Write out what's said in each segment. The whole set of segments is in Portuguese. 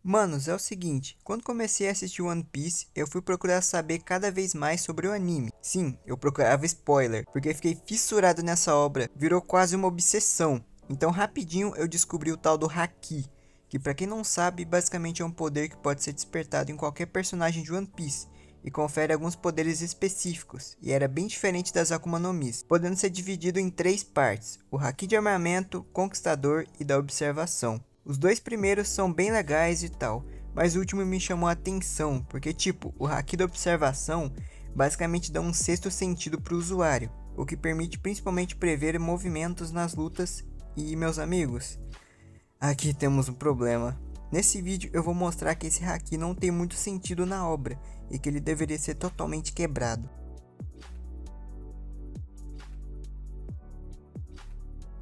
Manos, é o seguinte, quando comecei a assistir One Piece, eu fui procurar saber cada vez mais sobre o anime. Sim, eu procurava spoiler, porque fiquei fissurado nessa obra, virou quase uma obsessão. Então rapidinho eu descobri o tal do Haki, que pra quem não sabe, basicamente é um poder que pode ser despertado em qualquer personagem de One Piece, e confere alguns poderes específicos, e era bem diferente das Akuma no Mis, podendo ser dividido em três partes, o Haki de armamento, conquistador e da observação. Os dois primeiros são bem legais e tal, mas o último me chamou a atenção, porque tipo, o Haki da observação basicamente dá um sexto sentido para o usuário, o que permite principalmente prever movimentos nas lutas e, meus amigos, aqui temos um problema. Nesse vídeo eu vou mostrar que esse Haki não tem muito sentido na obra e que ele deveria ser totalmente quebrado.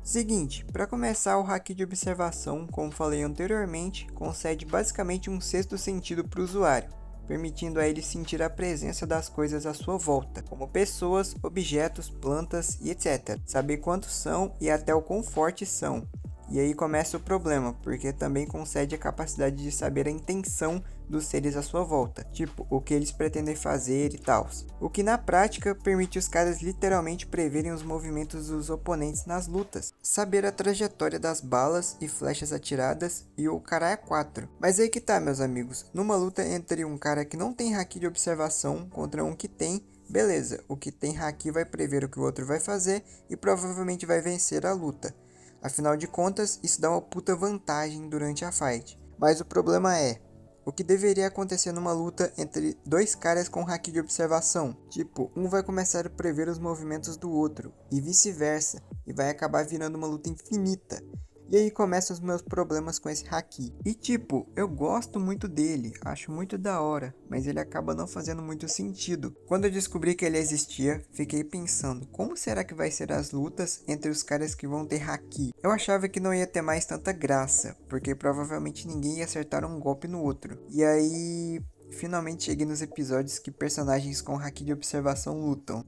Seguinte, para começar, o Haki de observação, como falei anteriormente, concede basicamente um sexto sentido para o usuário, permitindo a ele sentir a presença das coisas à sua volta, como pessoas, objetos, plantas e etc. Saber quantos são e até o quão fortes são. E aí começa o problema, porque também concede a capacidade de saber a intenção dos seres à sua volta, tipo, o que eles pretendem fazer e tal. O que na prática permite os caras literalmente preverem os movimentos dos oponentes nas lutas, saber a trajetória das balas e flechas atiradas e o caralho 4. Mas aí que tá, meus amigos, numa luta entre um cara que não tem haki de observação contra um que tem, beleza, o que tem haki vai prever o que o outro vai fazer e provavelmente vai vencer a luta. Afinal de contas, isso dá uma puta vantagem durante a fight. Mas o problema é, o que deveria acontecer numa luta entre dois caras com haki de observação? Tipo, um vai começar a prever os movimentos do outro, e vice-versa, e vai acabar virando uma luta infinita. E aí começam os meus problemas com esse haki. E tipo, eu gosto muito dele, acho muito da hora, mas ele acaba não fazendo muito sentido. Quando eu descobri que ele existia, fiquei pensando, como será que vai ser as lutas entre os caras que vão ter haki? Eu achava que não ia ter mais tanta graça, porque provavelmente ninguém ia acertar um golpe no outro. E aí, finalmente cheguei nos episódios que personagens com haki de observação lutam.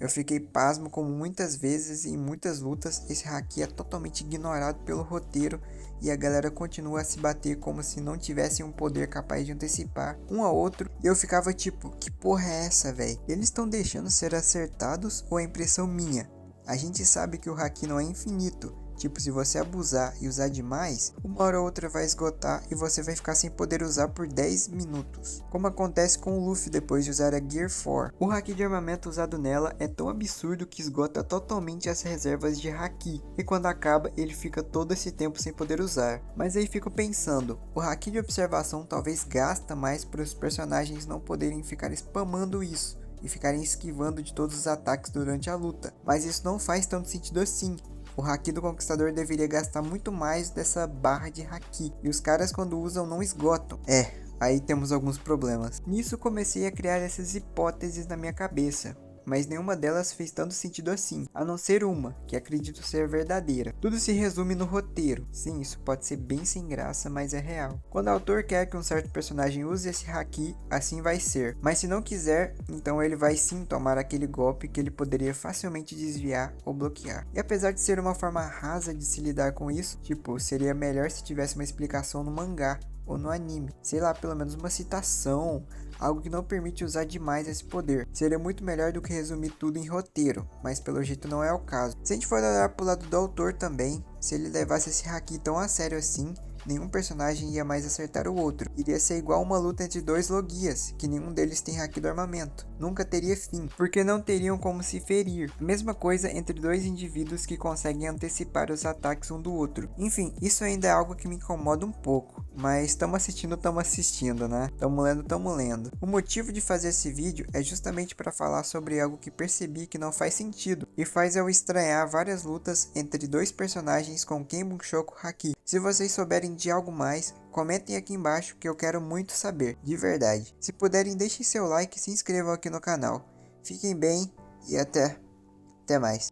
Eu fiquei pasmo como muitas vezes em muitas lutas esse haki é totalmente ignorado pelo roteiro e a galera continua a se bater como se não tivessem um poder capaz de antecipar um ao outro. E eu ficava tipo, que porra é essa, velho? Eles estão deixando ser acertados ou é impressão minha? A gente sabe que o haki não é infinito. Tipo, se você abusar e usar demais, uma hora ou outra vai esgotar e você vai ficar sem poder usar por 10 minutos. Como acontece com o Luffy depois de usar a Gear 4. O haki de armamento usado nela é tão absurdo que esgota totalmente as reservas de haki. E quando acaba, ele fica todo esse tempo sem poder usar. Mas aí fico pensando, o haki de observação talvez gasta mais para os personagens não poderem ficar spamando isso e ficarem esquivando de todos os ataques durante a luta. Mas isso não faz tanto sentido assim. O haki do conquistador deveria gastar muito mais dessa barra de haki, e os caras quando usam não esgotam. Aí temos alguns problemas. Nisso comecei a criar essas hipóteses na minha cabeça, mas nenhuma delas fez tanto sentido assim, a não ser uma, que acredito ser verdadeira. Tudo se resume no roteiro. Sim, isso pode ser bem sem graça, mas é real. Quando o autor quer que um certo personagem use esse haki, assim vai ser. Mas se não quiser, então ele vai sim tomar aquele golpe que ele poderia facilmente desviar ou bloquear. E apesar de ser uma forma rasa de se lidar com isso, tipo, seria melhor se tivesse uma explicação no mangá ou no anime, sei lá, pelo menos uma citação, algo que não permite usar demais esse poder. Seria muito melhor do que resumir tudo em roteiro, mas pelo jeito não é o caso. Se a gente for olhar pro lado do autor também, se ele levasse esse haki tão a sério assim, nenhum personagem ia mais acertar o outro. Iria ser igual uma luta entre dois Logias, que nenhum deles tem haki do armamento. Nunca teria fim, porque não teriam como se ferir. A mesma coisa entre dois indivíduos que conseguem antecipar os ataques um do outro. Enfim, isso ainda é algo que me incomoda um pouco. Mas estamos assistindo, né? Tamo lendo. O motivo de fazer esse vídeo é justamente para falar sobre algo que percebi que não faz sentido e faz eu estranhar várias lutas entre dois personagens com Ken Bunshoku Haki. Se vocês souberem de algo mais, comentem aqui embaixo que eu quero muito saber, de verdade. Se puderem, deixem seu like e se inscrevam aqui no canal. Fiquem bem e até mais.